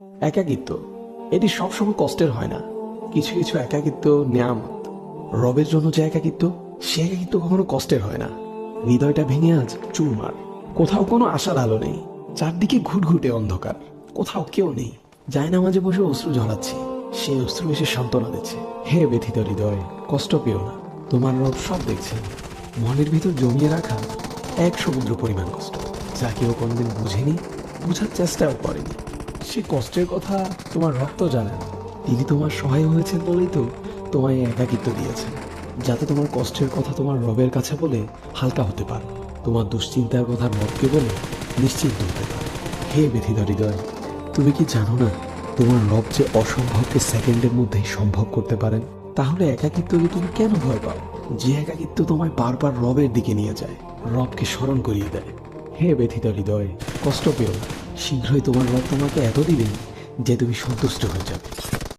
একাকিত্ব এটি সবসময় কষ্টের হয় না। কিছু কিছু একাকিত্ব নেয়ামত। রবের জন্য যে একাকিত্ব, সে একাকিত্ব কখনো কষ্টের হয় না। হৃদয়টা ভেঙে আজ চুরমার। কোথাও কোনো আশার আলো নেই, চারদিকে ঘুটঘুটে অন্ধকার। কোথাও কেউ নেই। জায়না মাঝে বসে অশ্রু ঝরাচ্ছি, সেই অশ্রু এসে সান্ত্বনা দিচ্ছে। হে ব্যথিত হৃদয়, কষ্ট পেও না, তোমার রব সব দেখছেন। মনের ভিতর জমিয়ে রাখা এক সমুদ্র পরিমাণ কষ্ট, যা কেউ কোনোদিন বুঝেনি, বোঝার চেষ্টাও করেনি। সে কষ্টের কথা তোমার রক্ত জানেন। তিনি তোমার সহায় হয়েছেন বলেই তো তোমায় একাকিত্ব দিয়েছেন, যাতে তোমার কষ্টের কথা তোমার রবের কাছে বলে হালকা হতে পারো। তোমার দুশ্চিন্তার কথা রবকে বলে নিশ্চিন্ত হতে পারো। হে ব্যথিত হৃদয়, তুমি কি জানো না তোমার রব যে অসম্ভবকে সেকেন্ডের মধ্যেই সম্ভব করতে পারেন? তাহলে একাকিত্বকে তুমি কেন ভয় পাও? যে একাকিত্ব তোমায় বারবার রবের দিকে নিয়ে যায়, রবকে স্মরণ করিয়ে দেয়। হে ব্যথিত হৃদয়, কষ্ট পেও না। শীঘ্রই তোমার রব তোমাকে এত দিবেন যে তুমি সন্তুষ্ট হয়ে যাবে।